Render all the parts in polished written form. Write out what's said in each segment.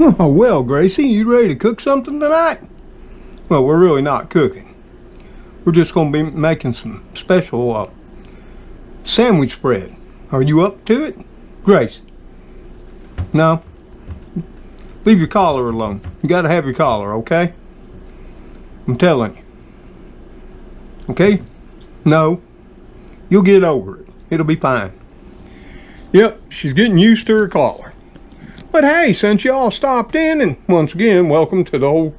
Oh, well, Gracie, you ready to cook something tonight? Well, we're really not cooking. We're just going to be making some special sandwich spread. Are you up to it? Grace? No? Leave your collar alone. You got to have your collar, okay? I'm telling you. Okay? No? You'll get over it. It'll be fine. Yep, she's getting used to her collar. But hey, since y'all stopped in, and once again, welcome to the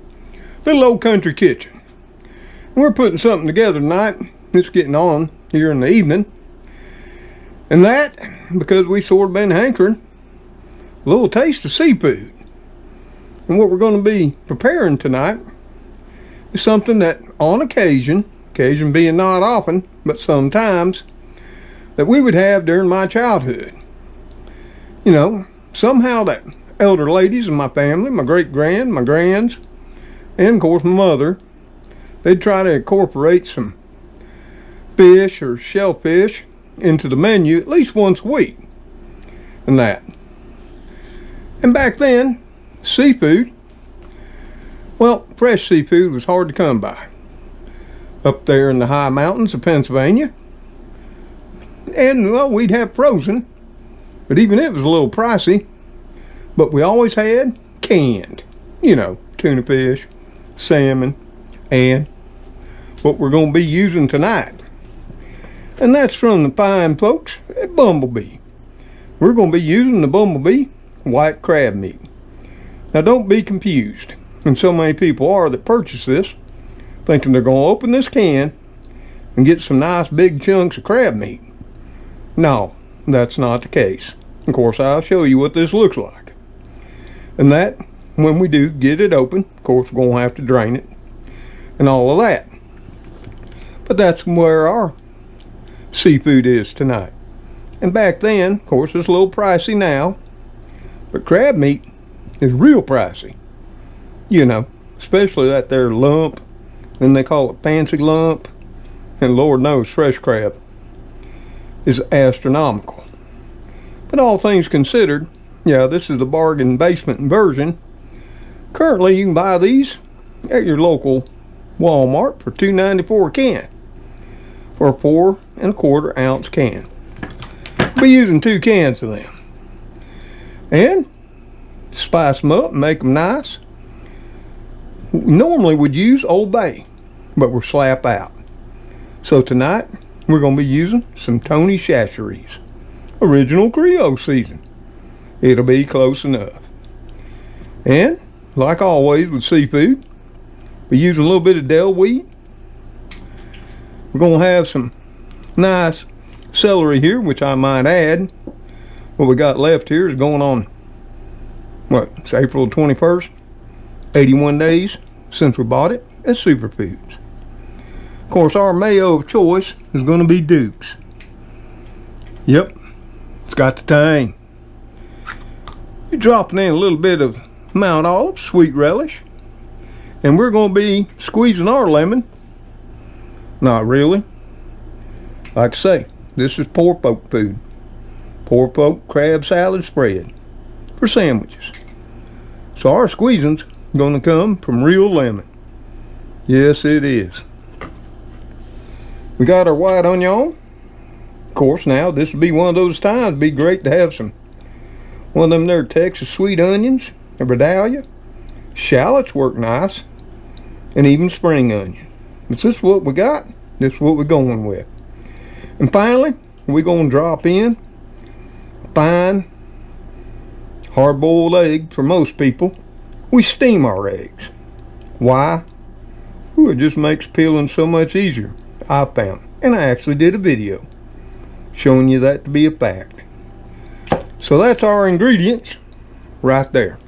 little old country kitchen. We're putting something together tonight. It's getting on here in the evening. And that, because we sort of been hankering, a little taste of seafood. And what we're going to be preparing tonight is something that on occasion being not often, but sometimes, that we would have during my childhood. You know, somehow that elder ladies in my family, my great-grand, my grands, and of course my mother, they'd try to incorporate some fish or shellfish into the menu at least once a week. And that. And back then, seafood, well, fresh seafood was hard to come by. Up there in the high mountains of Pennsylvania. And, well, we'd have frozen, but even it was a little pricey. But we always had canned, you know, tuna fish, salmon, and what we're going to be using tonight. And that's from the fine folks at Bumblebee. We're going to be using the Bumblebee white crab meat. Now don't be confused, and so many people are that purchase this, thinking they're going to open this can and get some nice big chunks of crab meat. No, that's not the case. Of course, I'll show you what this looks like. And that, when we do get it open, of course, we're going to have to drain it and all of that. But that's where our seafood is tonight. And back then, of course, it's a little pricey now, but crab meat is real pricey. You know, especially that there lump, then they call it fancy lump, and Lord knows fresh crab is astronomical. But all things considered, yeah, this is the bargain basement version. Currently, you can buy these at your local Walmart for $2.94 a can, for a 4 1/4 ounce can. We'll be using 2 cans of them, and spice them up and make them nice. Normally we'd use Old Bay, but we're slap out. So tonight we're going to be using some Tony Chachere's original Creole season. It'll be close enough. And like always with seafood, we use a little bit of Del wheat. We're going to have some nice celery here, which I might add. What we got left here is going on, what, it's April 21st, 81 days since we bought it at Superfoods. Of course, our mayo of choice is going to be Duke's. Yep, it's got the tang. You're dropping in a little bit of Mount Olive sweet relish, and we're going to be squeezing our lemon. Not really. Like I say, this is poor folk food. Poor folk crab salad spread for sandwiches. So our squeezing's going to come from real lemon. Yes, it is. We got our white onion. Of course, now this would be one of those times. It'd be great to have one of them there Texas sweet onions, a Vidalia. Shallots work nice, and even spring onion. But this is what we got. This is what we're going with. And finally, we're going to drop in fine hard-boiled egg. For most people, we steam our eggs. Why? Ooh, it just makes peeling so much easier, I found. And I actually did a video showing you that to be a fact. So that's our ingredients right there.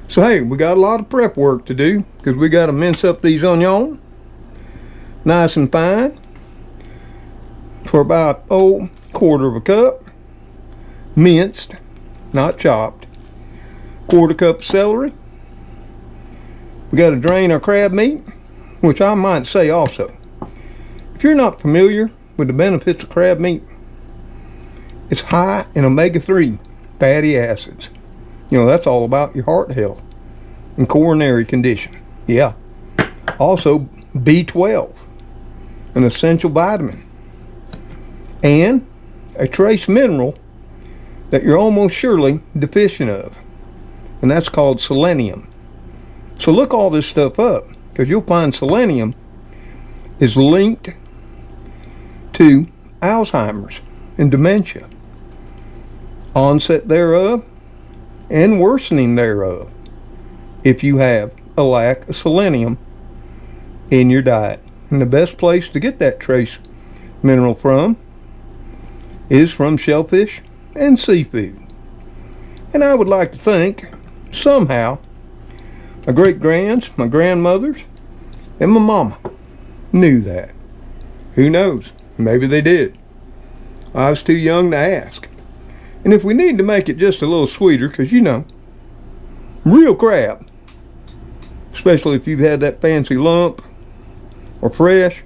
So hey, we got a lot of prep work to do, because we got to mince up these onions nice and fine for about 1/4 cup, minced, not chopped. 1/4 cup of celery. We got to drain our crab meat, which I might say also, if you're not familiar with the benefits of crab meat, it's high in omega-3 fatty acids. You know, that's all about your heart health and coronary condition. Yeah. Also, B12, an essential vitamin, and a trace mineral that you're almost surely deficient of, and that's called selenium. So look all this stuff up, because you'll find selenium is linked to Alzheimer's and dementia, onset thereof and worsening thereof, if you have a lack of selenium in your diet. And the best place to get that trace mineral from is from shellfish and seafood. And I would like to think somehow my great-grands, my grandmothers, and my mama knew that. Who knows? Maybe they did. I was too young to ask. And if we need to make it just a little sweeter, because you know, real crab, especially if you've had that fancy lump or fresh,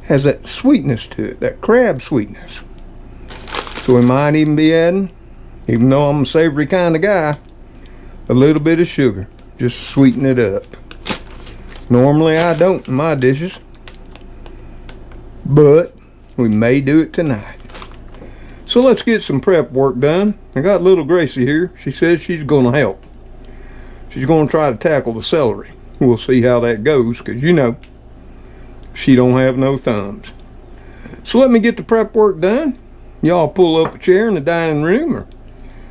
has that sweetness to it, that crab sweetness. So we might even be adding, even though I'm a savory kind of guy, a little bit of sugar, just sweeten it up. Normally I don't in my dishes, but we may do it tonight. So let's get some prep work done. I got little Gracie here. She says she's gonna help. She's gonna try to tackle the celery. We'll see how that goes, because you know, she don't have no thumbs. So let me get the prep work done. Y'all pull up a chair in the dining room or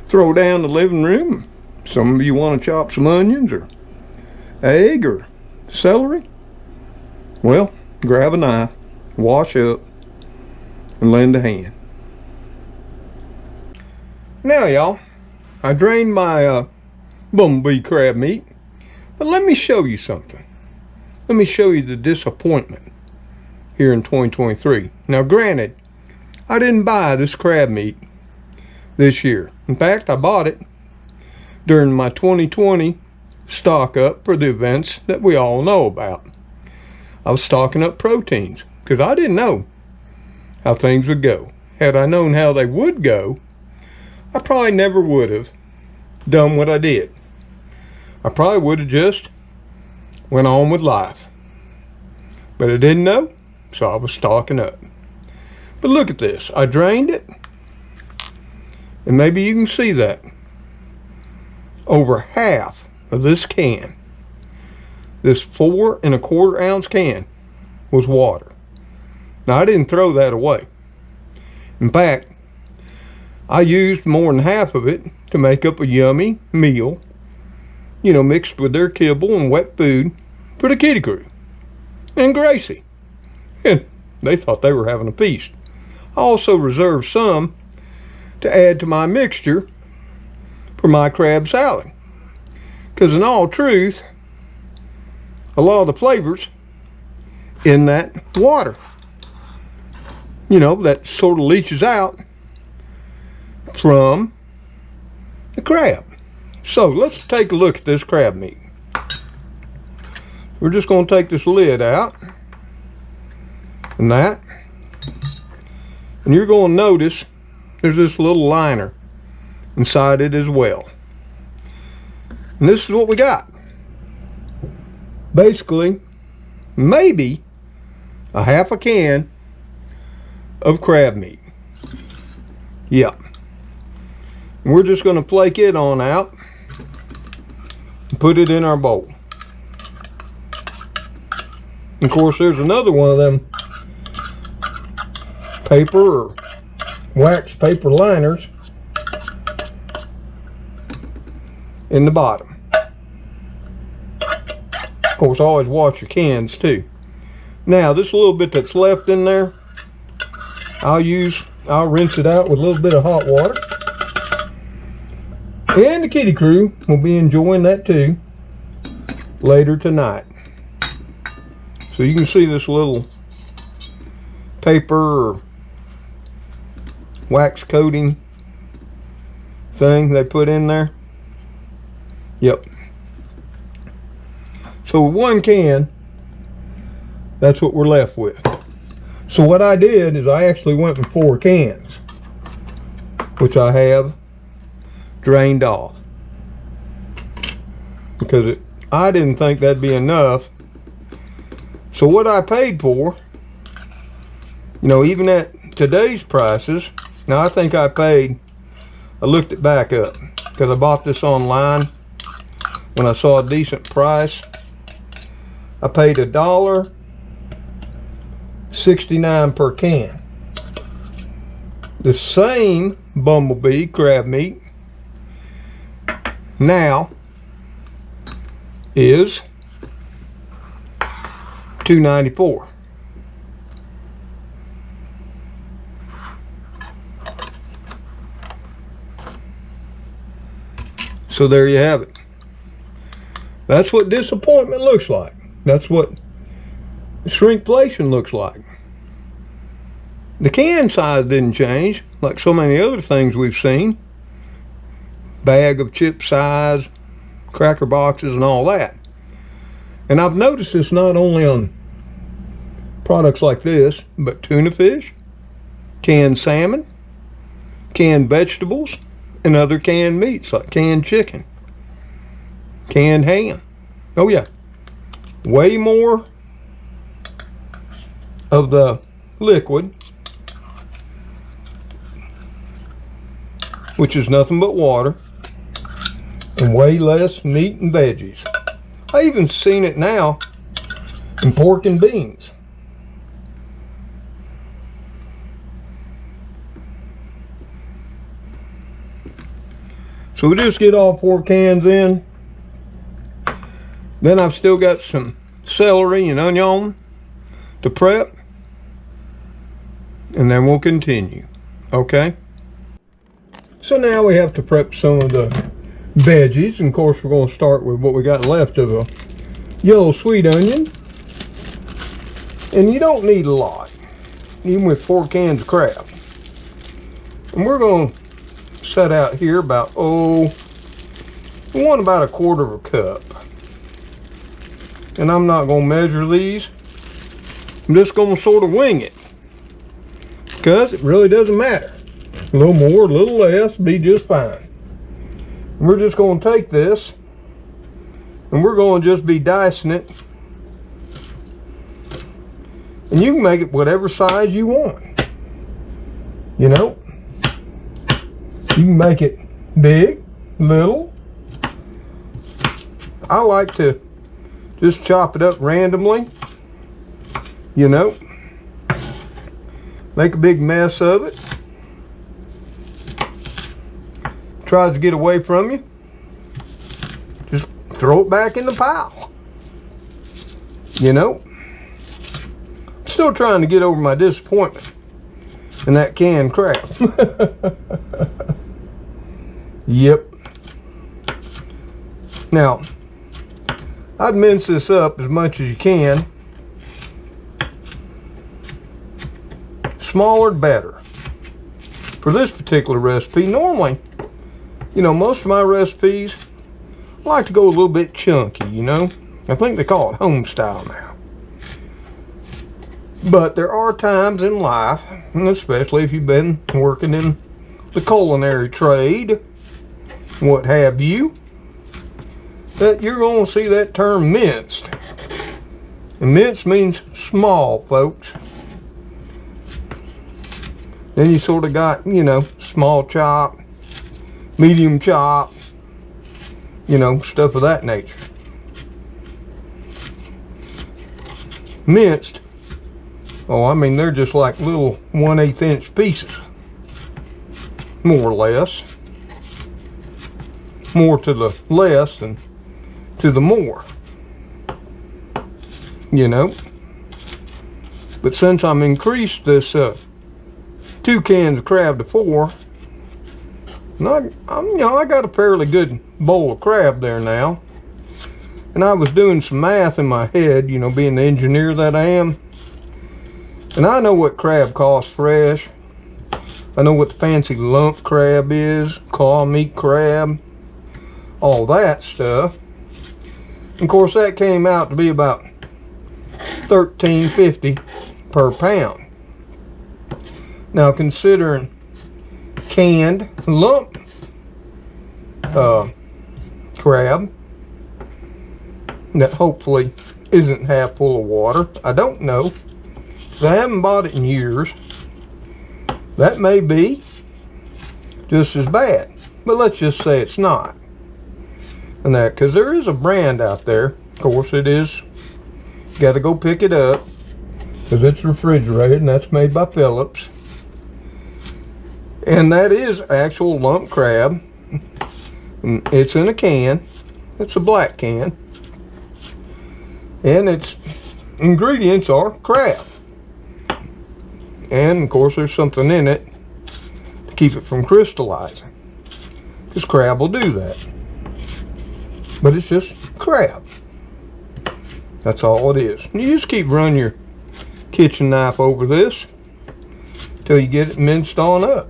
throw down the living room. Some of you want to chop some onions or egg or celery. Well, grab a knife, wash up, and lend a hand. Now y'all, I drained my bumblebee crab meat, but let me show you something. Let me show you the disappointment here in 2023. Now granted, I didn't buy this crab meat this year. In fact, I bought it during my 2020 stock up for the events that we all know about. I was stocking up proteins because I didn't know how things would go. Had I known how they would go, I probably never would have done what I did. I probably would have just went on with life. But I didn't know, so I was stocking up. But look at this. I drained it, and maybe you can see that. Over half of this can, this 4 1/4 ounce can, was water. Now I didn't throw that away. In fact, I used more than half of it to make up a yummy meal, you know, mixed with their kibble and wet food for the kitty crew and Gracie. And they thought they were having a feast. I also reserved some to add to my mixture for my crab salad. Because in all truth, a lot of the flavors in that water, you know, that sort of leaches out from the crab. So let's take a look at this crab meat. We're just going to take this lid out and that, and you're going to notice there's this little liner inside it as well. And this is what we got. Basically, maybe a half a can of crab meat. Yep. And we're just going to flake it on out and put it in our bowl. Of course, there's another one of them paper or wax paper liners in the bottom. Of course, always wash your cans too. Now, this little bit that's left in there, I'll rinse it out with a little bit of hot water. And the kitty crew will be enjoying that too later tonight. So you can see this little paper or wax coating thing they put in there. Yep. So with one can, that's what we're left with. So what I did is I actually went with 4 cans, which I have drained off. because I didn't think that'd be enough. So what I paid for, you know, even at today's prices, now I think I looked it back up because I bought this online when I saw a decent price. I paid $1.69 per can. The same bumblebee crab meat now is $2.94. So there you have it. That's what disappointment looks like. That's what shrinkflation looks like. The can size didn't change, like so many other things we've seen. Bag of chip size, cracker boxes, and all that. And I've noticed this not only on products like this, but tuna fish, canned salmon, canned vegetables, and other canned meats like canned chicken, canned ham. Oh yeah, way more of the liquid, which is nothing but water, and way less meat and veggies. I even seen it now in pork and beans. So we just get all 4 cans in. Then I've still got some celery and onion to prep. And then we'll continue. Okay? So now we have to prep some of the veggies. And of course we're going to start with what we got left of a yellow sweet onion. And you don't need a lot, even with 4 cans of crab. And we're going to set out here about, about 1/4 cup. And I'm not going to measure these. I'm just going to sort of wing it, because it really doesn't matter. A little more, a little less, be just fine. And we're just going to take this and we're going to just be dicing it. And you can make it whatever size you want. You know, you can make it big, little. I like to just chop it up randomly, you know, make a big mess of it. Tries to get away from you, just throw it back in the pile. You know, still trying to get over my disappointment in that canned crab. Yep. Now, I'd mince this up as much as you can. Smaller, better. For this particular recipe, normally, you know, most of my recipes, I like to go a little bit chunky, you know. I think they call it home style now. But there are times in life, and especially if you've been working in the culinary trade, what have you, that you're going to see that term minced. And minced means small, folks. Then you sort of got, you know, small chop, medium chop, you know, stuff of that nature. Minced, oh, I mean, they're just like little 1/8 inch pieces, more or less. More to the less than to the more, you know. But since I'm increased this 2 cans of crab to 4, and I got a fairly good bowl of crab there now. And I was doing some math in my head, you know, being the engineer that I am. And I know what crab costs fresh. I know what the fancy lump crab is, claw meat crab, all that stuff. And of course that came out to be about $13.50 per pound. Now considering canned lump crab, that hopefully isn't half full of water. I don't know. I haven't bought it in years. That may be just as bad, but let's just say it's not. And that, because there is a brand out there, of course it is, you got to go pick it up because it's refrigerated, and that's made by Phillips. And that is actual lump crab. And it's in a can. It's a black can. And its ingredients are crab. And of course there's something in it to keep it from crystallizing, because crab will do that. But it's just crab. That's all it is. And you just keep running your kitchen knife over this till you get it minced on up.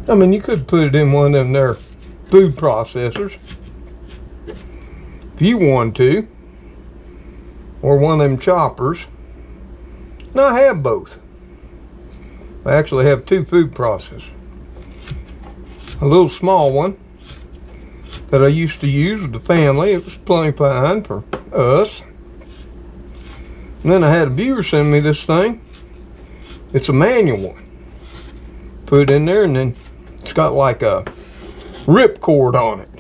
I mean, you could put it in one of them there food processors if you want to, or one of them choppers. And I have both. I actually have two food processors. A little small one that I used to use with the family. It was plenty fine for us. And then I had a viewer send me this thing. It's a manual one. Put it in there, and then it's got like a rip cord on it.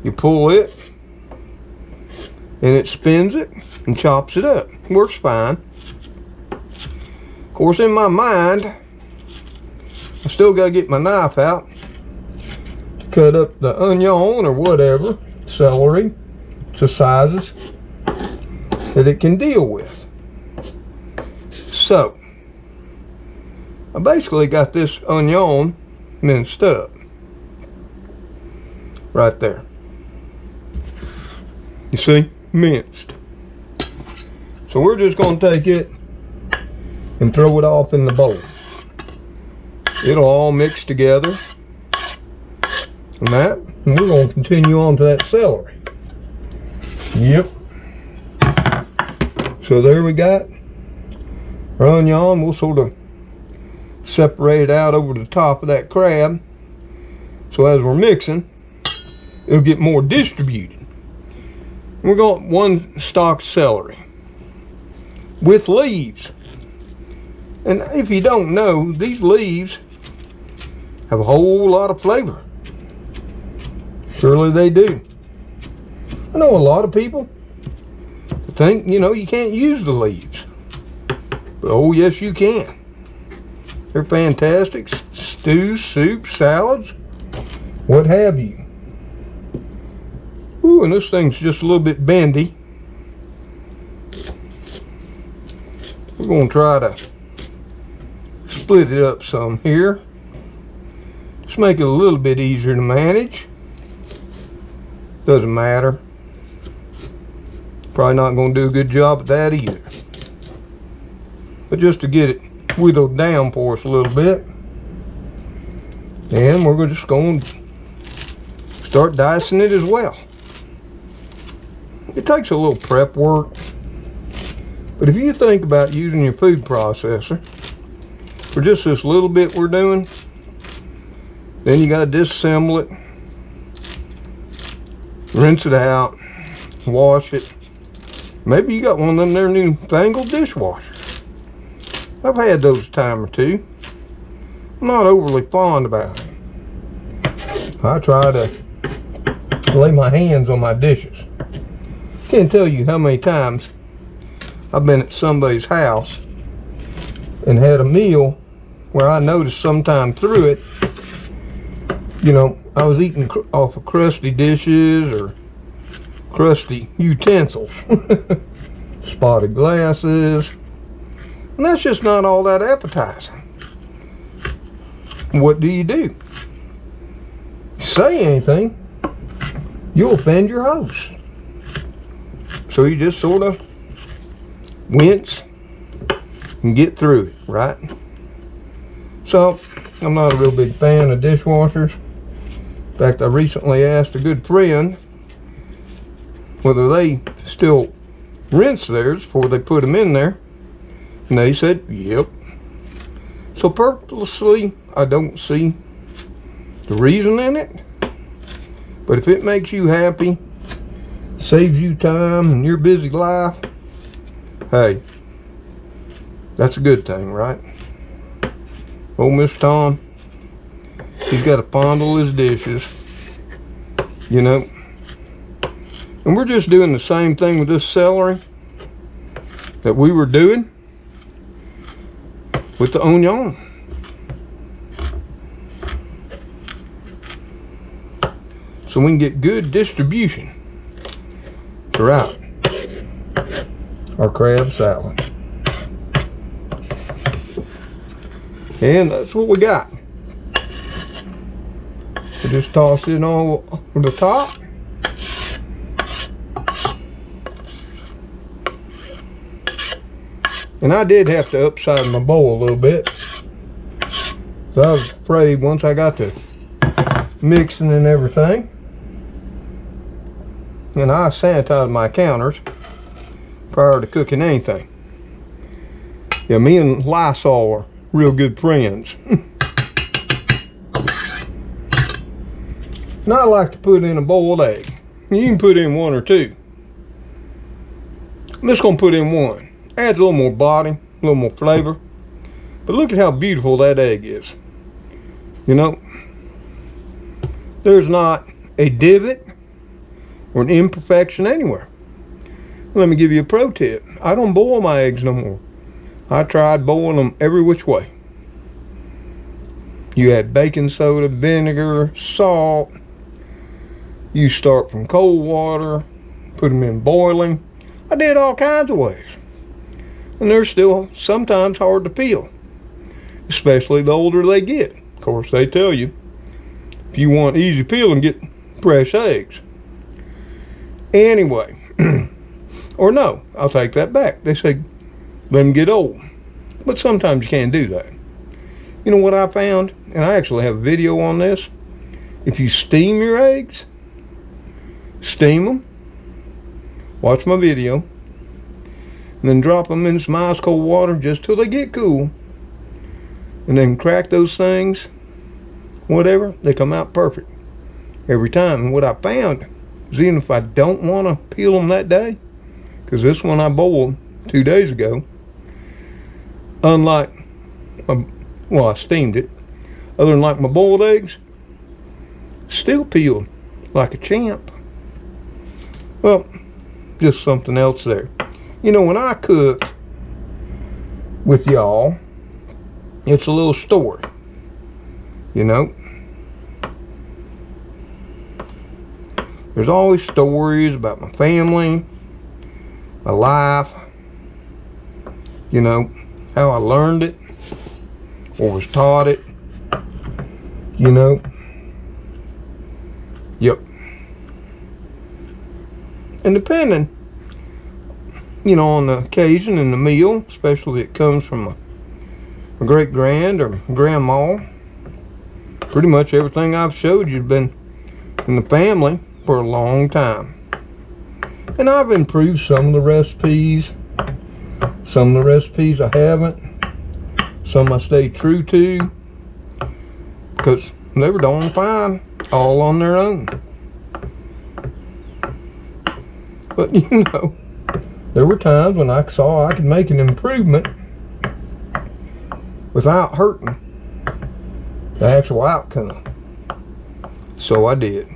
You pull it, and it spins it and chops it up. Works fine. Of course, in my mind, I still got to get my knife out to cut up the onion or whatever, celery, to sizes that it can deal with. So, I basically got this onion minced up right there. You see, minced. So we're just going to take it and throw it off in the bowl. It'll all mix together and that, and we're going to continue on to that celery. Yep. So there we got our onion. We'll sort of separate it out over the top of that crab, so as we're mixing, it'll get more distributed. We're going one stalk of celery with leaves. And if you don't know, these leaves have a whole lot of flavor. Surely they do. I know a lot of people think, you know, you can't use the leaves. But oh yes you can. They're fantastic. Stews, soups, salads, what have you. Ooh, and this thing's just a little bit bendy. We're going to try to split it up some here. Just make it a little bit easier to manage. Doesn't matter. Probably not going to do a good job at that either. But just to get it whittled down for us a little bit. And we're just going to start dicing it as well. It takes a little prep work. But if you think about using your food processor for just this little bit we're doing, then you got to disassemble it, rinse it out, wash it. Maybe you got one of them there newfangled dishwashers. I've had those a time or two. I'm not overly fond about it. I try to lay my hands on my dishes. Can't tell you how many times I've been at somebody's house and had a meal where I noticed sometime through it, you know, I was eating off of crusty dishes or crusty utensils, spotted glasses, and that's just not all that appetizing. What do? Say anything, you'll offend your host. So you just sort of wince and get through it, right? So, I'm not a real big fan of dishwashers. In fact, I recently asked a good friend whether they still rinse theirs before they put them in there. And they said, yep. So purposely, I don't see the reason in it. But if it makes you happy, saves you time in your busy life, hey, that's a good thing, right? Old Mr. Tom, he's got to fondle his dishes, you know. And we're just doing the same thing with this celery that we were doing with the onion. So we can get good distribution throughout our crab salad. And that's what we got. We just toss it all over the top. And I did have to upside my bowl a little bit. So I was afraid once I got to mixing and everything. And I sanitized my counters prior to cooking anything. Yeah, me and Lysol are real good friends. And I like to put in a boiled egg. You can put in one or two. I'm just going to put in one. Adds a little more body, a little more flavor. But look at how beautiful that egg is. You know, there's not a divot or an imperfection anywhere. Let me give you a pro tip. I don't boil my eggs no more. I tried boiling them every which way. You add baking soda, vinegar, salt. You start from cold water, put them in boiling. I did all kinds of ways. And they're still sometimes hard to peel, especially the older they get. Of course, they tell you, if you want easy peeling, get fresh eggs. Anyway, or no, I'll take that back. They say let them get old. But sometimes you can't do that. You know what I found? And I actually have a video on this. If you steam your eggs, steam them, watch my video, and then drop them in some ice cold water just till they get cool. And then crack those things, whatever, they come out perfect every time. And what I found is even if I don't want to peel them that day, because this one I boiled 2 days ago, unlike, well, I steamed it, other than like my boiled eggs, still peeled like a champ. Well, just something else there. You know, when I cook with y'all, it's a little story, you know. There's always stories about my family, my life, you know, how I learned it or was taught it, you know. Yep. And depending, you know, on the occasion and the meal, especially if it comes from a great grand or grandma, pretty much everything I've showed you has been in the family for a long time. And I've improved some of the recipes, some of the recipes I haven't, some I stay true to, because they were darn fine all on their own. But you know, there were times when I saw I could make an improvement without hurting the actual outcome. So I did.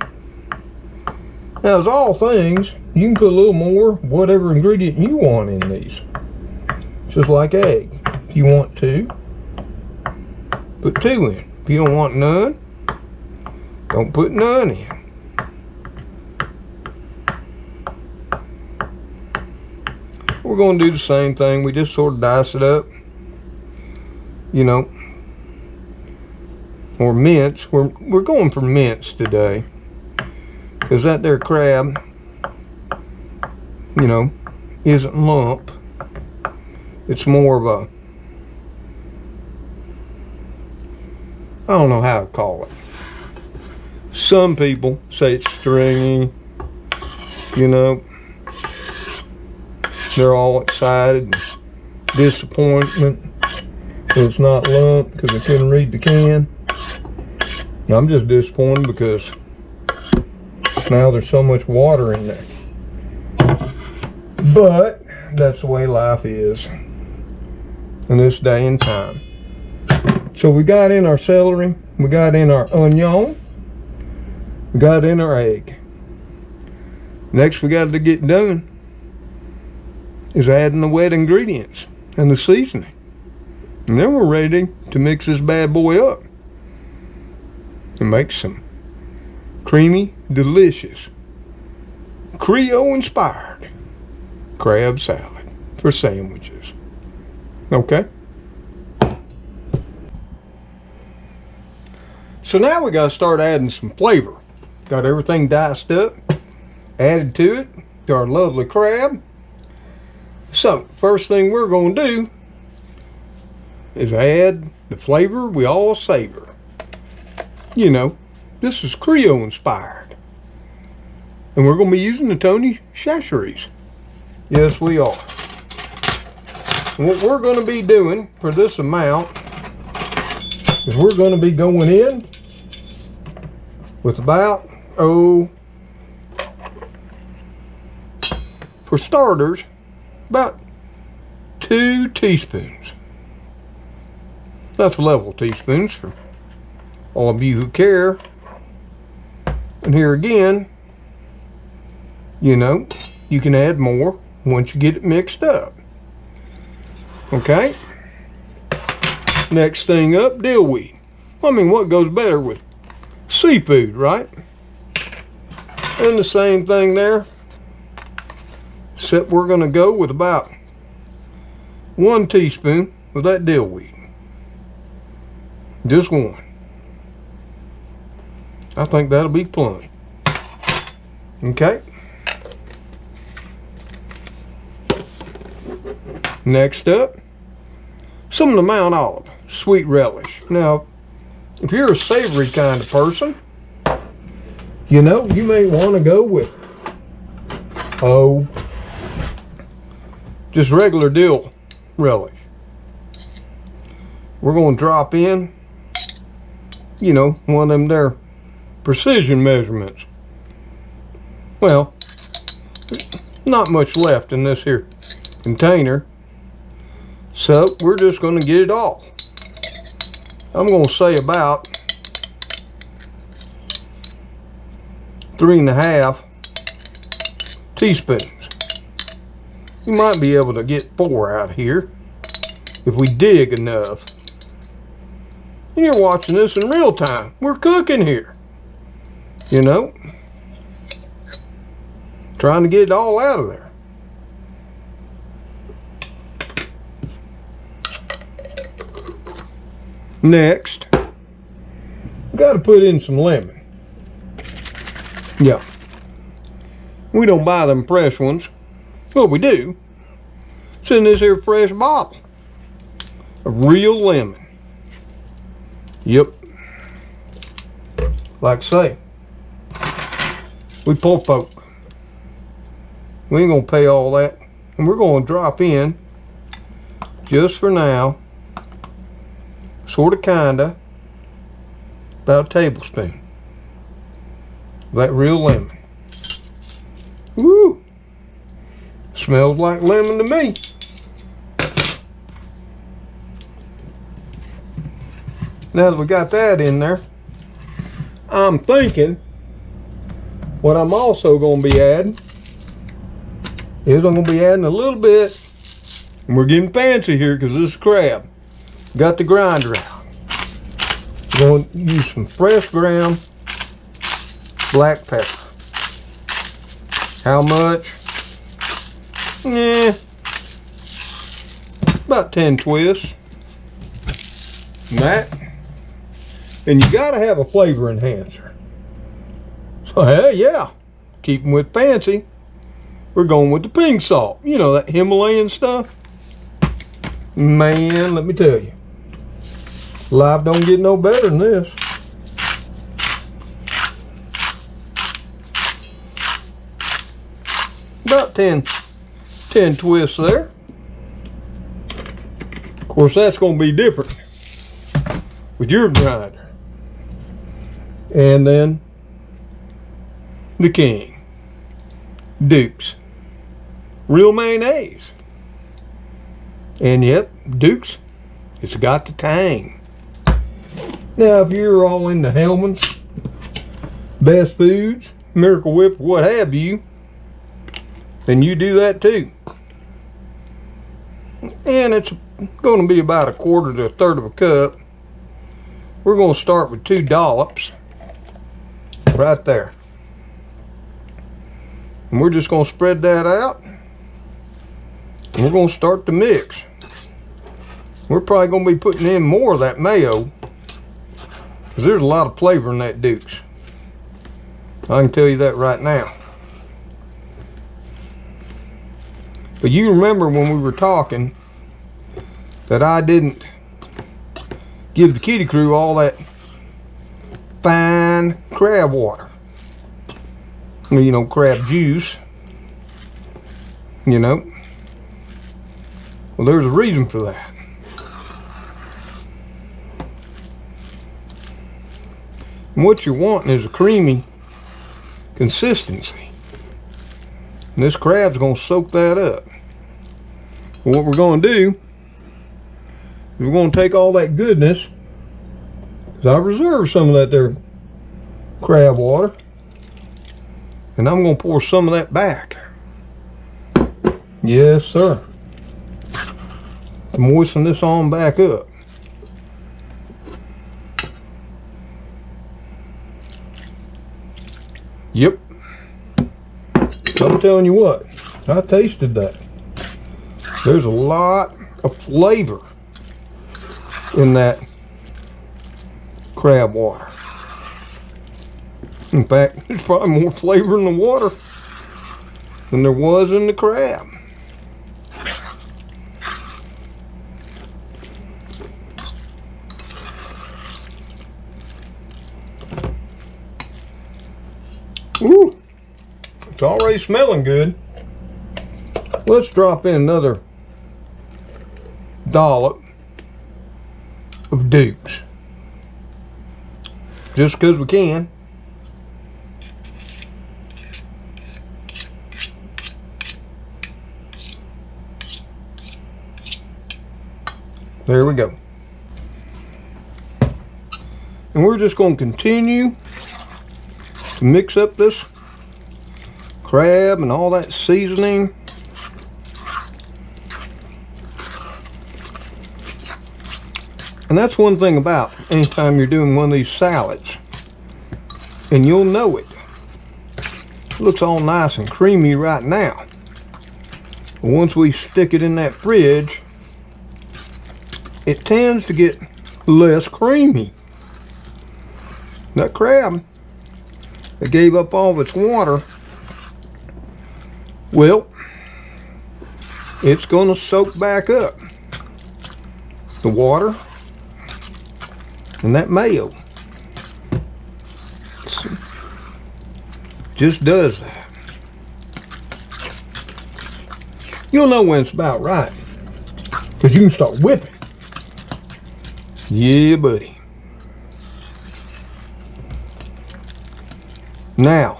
Now, as all things, you can put a little more whatever ingredient you want in these. Just like egg. If you want 2, put 2 in. If you don't want none, don't put none in. We're going to do the same thing. We just sort of dice it up, you know, or mince. We're going for mince today, because that there crab, you know, isn't lump. It's more of a, I don't know how to call it. Some people say it's stringy, you know. They're all excited and disappointment that it's not lump because they couldn't read the can. I'm just disappointed because now there's so much water in there. But that's the way life is in this day and time. So we got in our celery, we got in our onion, we got in our egg. Next we got to get done is adding the wet ingredients and the seasoning. And then we're ready to mix this bad boy up and make some creamy, delicious, Creole inspired crab salad for sandwiches. Okay? So now we gotta start adding some flavor. Got everything diced up, added to it, to our lovely crab. So, first thing we're gonna do is add the flavor we all savor. You know, this is Creole inspired. And we're gonna be using the Tony Chachere's. Yes, we are. And what we're gonna be doing for this amount is we're gonna be going in with about, for starters, about 2 teaspoons. That's level teaspoons for all of you who care. And here again, you know, you can add more once you get it mixed up. Okay? Next thing up, dillweed. I mean, what goes better with seafood, right? And the same thing there, except we're going to go with about 1 teaspoon of that dillweed. Just 1. I think that'll be plenty. Okay. Next up, some of the Mount Olive sweet relish. Now, if you're a savory kind of person, you know, you may want to go with, just regular dill relish. We're going to drop in, you know, one of them there precision measurements. Well, not much left in this here container, so we're just going to get it all. I'm going to say about 3.5 teaspoons. You might be able to get 4 out here if we dig enough. And you're watching this in real time. We're cooking here, you know, trying to get it all out of there. Next, we got to put in some lemon. Yeah, we don't buy them fresh ones. Well, we do. It's in this here fresh bottle of real lemon. Yep. Like I say, we poor folk, we ain't gonna pay all that. And we're gonna drop in, just for now, sort of kinda, about a tablespoon of that real lemon. Woo! Smells like lemon to me. Now that we got that in there, I'm thinking what I'm also going to be adding is I'm going to be adding a little bit, and we're getting fancy here because this is crab. Got the grinder out. I'm going to use some fresh ground black pepper. How much? About 10 twists. And that. And you gotta have a flavor enhancer. So hey, yeah, keeping with fancy, we're going with the pink salt. You know, that Himalayan stuff. Man, let me tell you, life don't get no better than this. About 10 twists there. Of course, that's going to be different with your grinder. And then the king, Duke's real mayonnaise. And yep, Duke's, it's got the tang. Now, if you're all into Hellman's, Best Foods, Miracle Whip, what have you, then you do that too. And it's going to be about a quarter to a third of a cup. We're going to start with 2 dollops right there. And we're just going to spread that out. And we're going to start the mix. We're probably going to be putting in more of that mayo, because there's a lot of flavor in that Duke's. I can tell you that right now. But you remember when we were talking that I didn't give the kitty crew all that fine crab water. You know, crab juice. You know. Well, there's a reason for that. And what you're wanting is a creamy consistency. And this crab's going to soak that up. And what we're going to do is we're going to take all that goodness, because I reserved some of that there crab water, and I'm going to pour some of that back. Yes, sir. Moisten this on back up. Yep. I'm telling you what, I tasted that. There's a lot of flavor in that crab water. In fact, there's probably more flavor in the water than there was in the crab. Ooh, it's already smelling good. Let's drop in another dollop of Duke's, just because we can. There we go. And we're just going to continue to mix up this crab and all that seasoning. And that's one thing about anytime you're doing one of these salads, and you'll know it. It looks all nice and creamy right now. But once we stick it in that fridge, it tends to get less creamy. That crab that gave up all of its water, well, it's going to soak back up the water and that mayo. Just does that. You'll know when it's about right, because you can start whipping. Yeah, buddy. Now,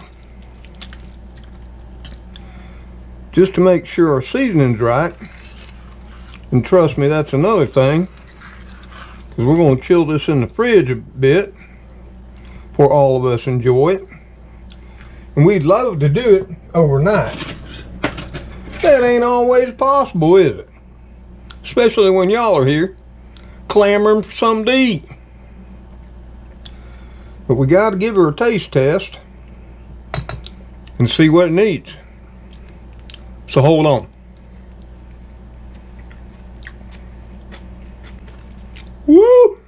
just to make sure our seasoning's right, and trust me, that's another thing, because we're going to chill this in the fridge a bit before all of us enjoy it. And we'd love to do it overnight. That ain't always possible, is it? Especially when y'all are here clamoring for something to eat. But we got to give her a taste test and see what it needs. So hold on. Woo!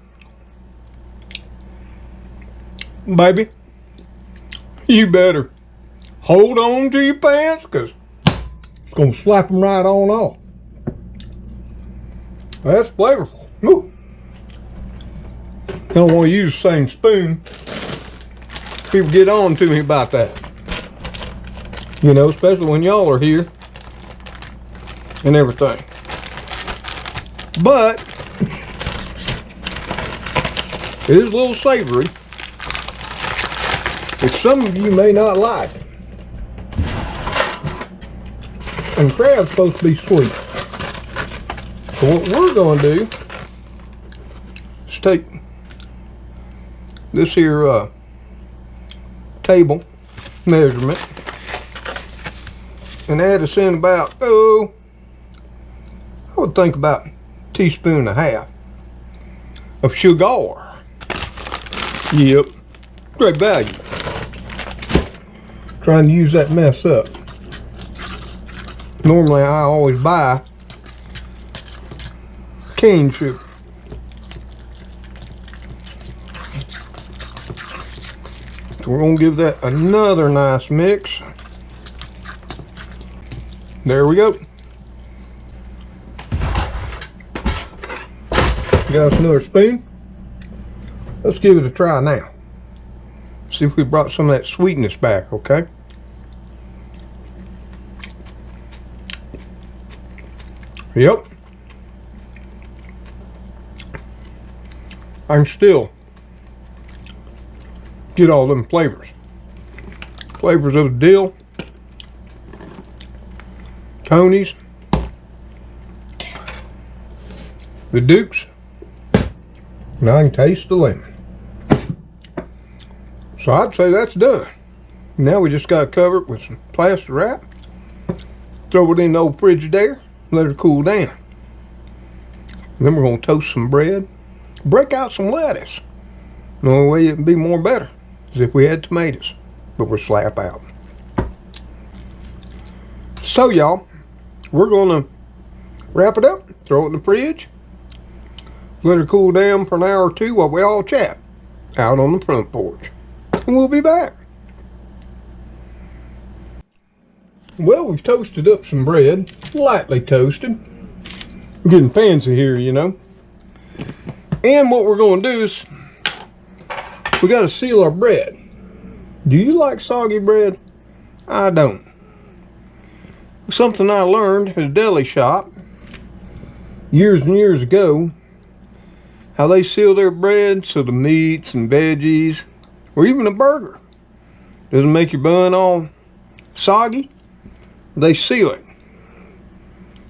Baby, you better hold on to your pants, because it's going to slap them right on off. That's flavorful. Woo! I don't want to use the same spoon. People get on to me about that. You know, especially when y'all are here and everything. But it is a little savory, which some of you may not like. And crab's supposed to be sweet. So what we're going to do is take this here table measurement and add us in about, I would think about a teaspoon and a half of sugar. Yep, great value. Trying to use that mess up. Normally I always buy cane sugar. So we're going to give that another nice mix. There we go. Got us another spoon. Let's give it a try now. See if we brought some of that sweetness back, okay? Yep. I can still get all them flavors. Flavors of dill, Tony's, the Dukes, and I can taste the lemon. So I'd say that's done. Now we just got to cover it with some plastic wrap, throw it in the old Frigidaire, let it cool down. And then we're going to toast some bread, break out some lettuce. The only way it would be more better is if we had tomatoes, but we're slap out. So y'all, we're going to wrap it up, throw it in the fridge, let it cool down for an hour or two while we all chat out on the front porch. And we'll be back. Well, we've toasted up some bread, lightly toasted. We're getting fancy here, you know. And what we're going to do is, we got to seal our bread. Do you like soggy bread? I don't. Something I learned at a deli shop years and years ago, how they seal their bread so the meats and veggies, or even a burger, doesn't make your bun all soggy. They seal it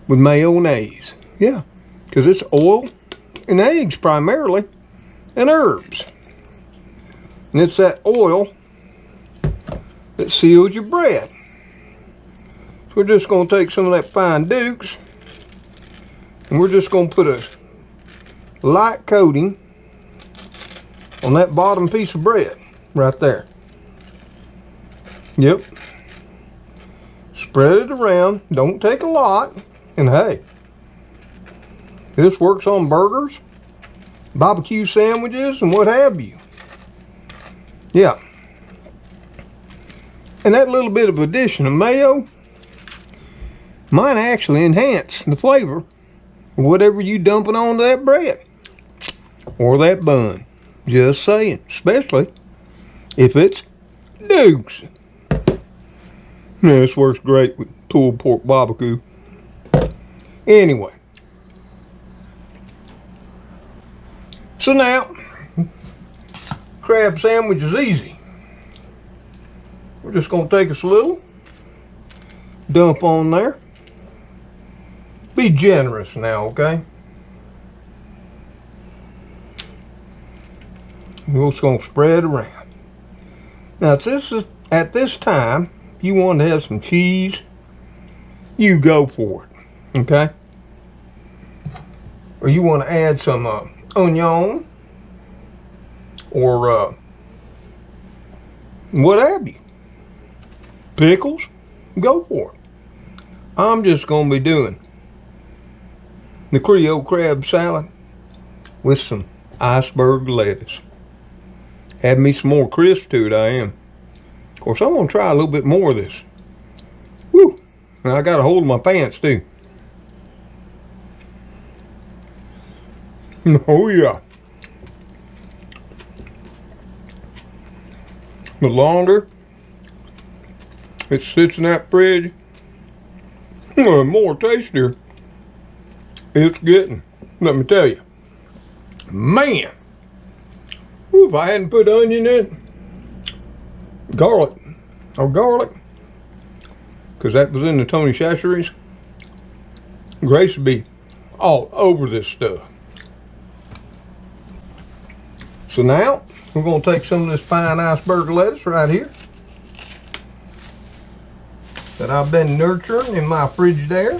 with mayonnaise. Yeah, because it's oil and eggs primarily, and herbs. And it's that oil that seals your bread. So we're just going to take some of that fine Dukes, and we're just going to put a light coating on that bottom piece of bread right there. Yep. Spread it around. Don't take a lot. And hey, this works on burgers, barbecue sandwiches, and what have you. Yeah. And that little bit of addition of mayo might actually enhance the flavor of whatever you dumping onto that bread or that bun. Just saying. Especially if it's Dukes. Yeah, this works great with pulled pork barbecue. Anyway. So now, crab sandwich is easy. We're just going to take us a little, dump on there. Be generous now, okay? We're just going to spread around. Now, at this time, if you want to have some cheese, you go for it, okay? Or you want to add some onion, or what have you. Pickles, go for it. I'm just going to be doing the Creole crab salad with some iceberg lettuce. Add me some more crisp to it, I am. Of course, I'm going to try a little bit more of this. Woo! And I got a hold of my pants, too. Oh, yeah. The longer it sits in that fridge, the more tastier it's getting. Let me tell you. Man! Ooh, if I hadn't put onion in, garlic, because that was in the Tony Chachere's. Grace would be all over this stuff. So now we're going to take some of this fine iceberg lettuce right here that I've been nurturing in my Frigidaire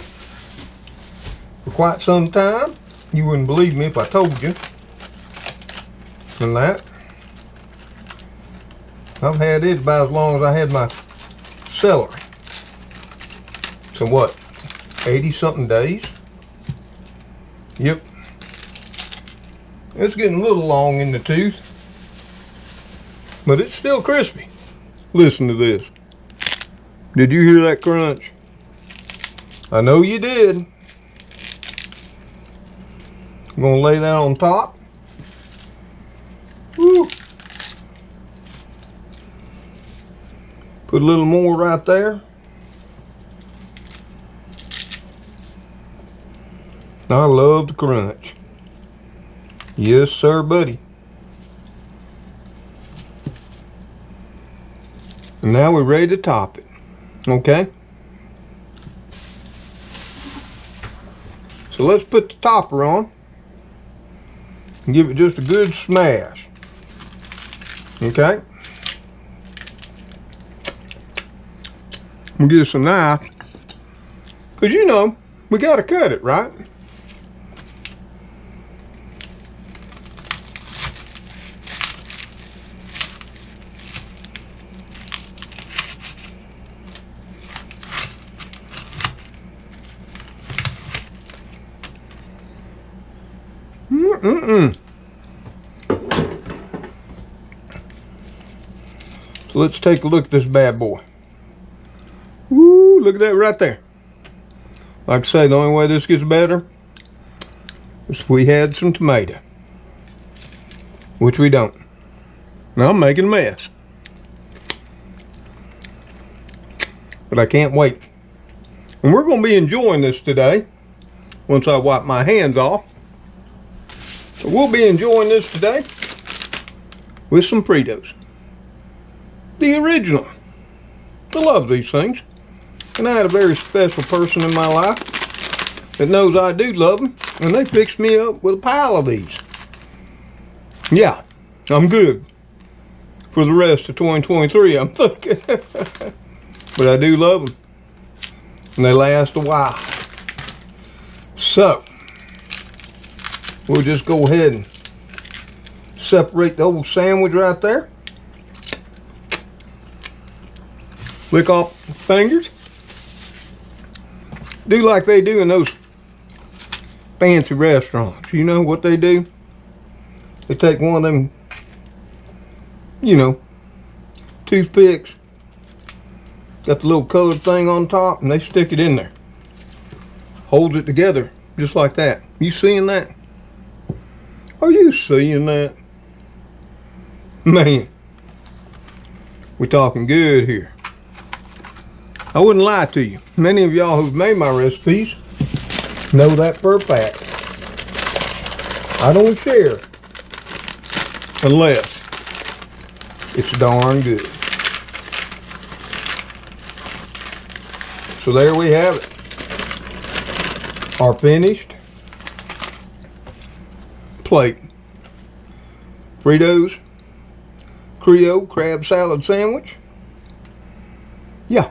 for quite some time. You wouldn't believe me if I told you. And that, I've had it about as long as I had my celery. So what, 80 something days? Yep. It's getting a little long in the tooth, but it's still crispy. Listen to this. Did you hear that crunch? I know you did. I'm gonna lay that on top. Woo. Put a little more right there. I love the crunch. Yes, sir, buddy. And now we're ready to top it. Okay? So let's put the topper on and give it just a good smash. Okay? We'll get us a knife, because you know, we got to cut it, right? So let's take a look at this bad boy. Woo, look at that right there. Like I say, the only way this gets better is if we had some tomato, which we don't. Now I'm making a mess, but I can't wait. And we're going to be enjoying this today once I wipe my hands off. So we'll be enjoying this today with some Fritos. The original. I love these things. And I had a very special person in my life that knows I do love them. And they fixed me up with a pile of these. Yeah, I'm good for the rest of 2023, I'm thinking. But I do love them. And they last a while. So, we'll just go ahead and separate the old sandwich right there. Lick off the fingers. Do like they do in those fancy restaurants. You know what they do? They take one of them, you know, toothpicks, got the little colored thing on top, and they stick it in there. Holds it together just like that. You seeing that? Are you seeing that? Man, we're talking good here. I wouldn't lie to you. Many of y'all who've made my recipes know that for a fact. I don't share unless it's darn good. So there we have it. Our finished plate. Fritos Creole crab salad sandwich. Yeah.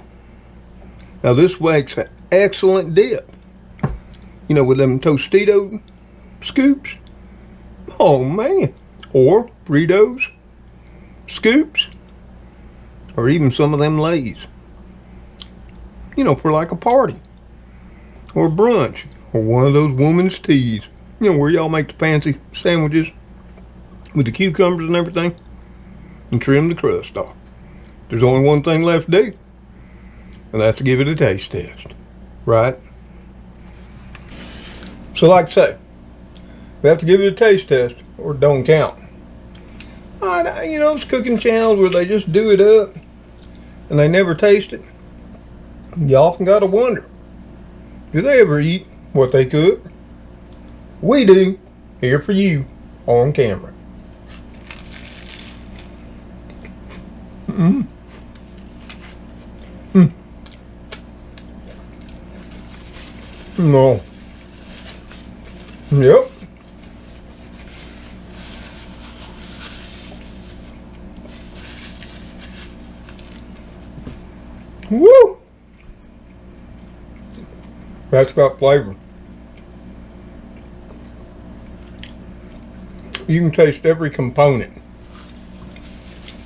Now this makes an excellent dip. You know, with them Tostito scoops. Oh man. Or Fritos scoops. Or even some of them Lay's. You know, for like a party. Or brunch. Or one of those woman's teas. You know, where y'all make the fancy sandwiches with the cucumbers and everything. And trim the crust off. There's only one thing left to do. And that's to give it a taste test. Right? So like I say, we have to give it a taste test or it don't count. You know, it's cooking channels where they just do it up and they never taste it. You often gotta wonder, do they ever eat what they cook? We do, here for you on camera. No. Yep. Woo! That's got flavor. You can taste every component.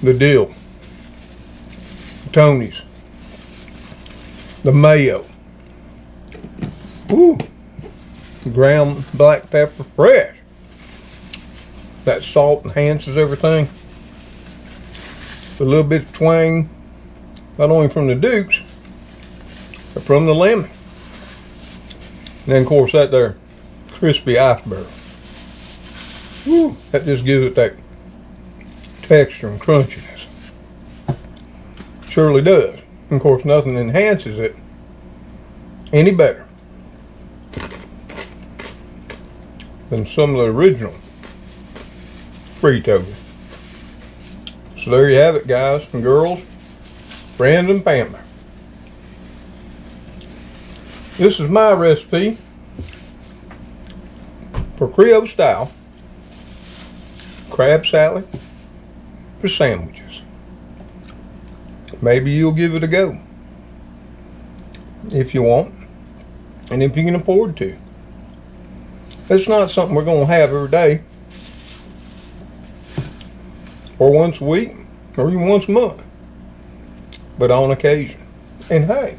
The dill, the Tony's, the mayo, woo, ground black pepper fresh. That salt enhances everything. A little bit of twang, not only from the Dukes, but from the lemon. And then of course that there crispy iceberg. Woo, that just gives it that texture and crunchiness. Surely does. And of course nothing enhances it any better than some of the original Fritos. So there you have it, guys and girls, friends and family. This is my recipe for Creole style crab salad for sandwiches. Maybe you'll give it a go if you want and if you can afford to. It's not something we're going to have every day or once a week or even once a month, but on occasion. And hey,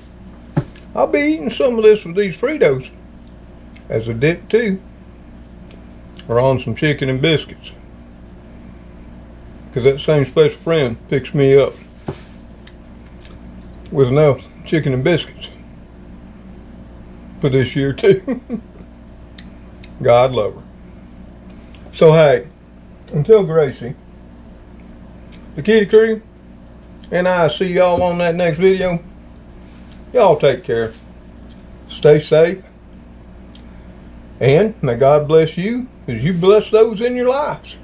I'll be eating some of this with these Fritos as a dip too, or on some chicken and biscuits, because that same special friend picks me up with enough chicken and biscuits for this year too. God love her. So hey, until Gracie, the Kitty Crew, and I see y'all on that next video, y'all take care, stay safe, and may God bless you as you bless those in your lives.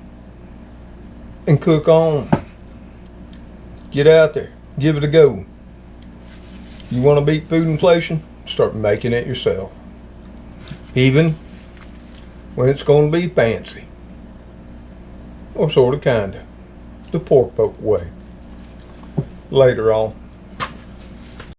And cook on. Get out there, give it a go. You want to beat food inflation? Start making it yourself. Even when it's going to be fancy. Or sort of kinda. The poor folk way. Later on.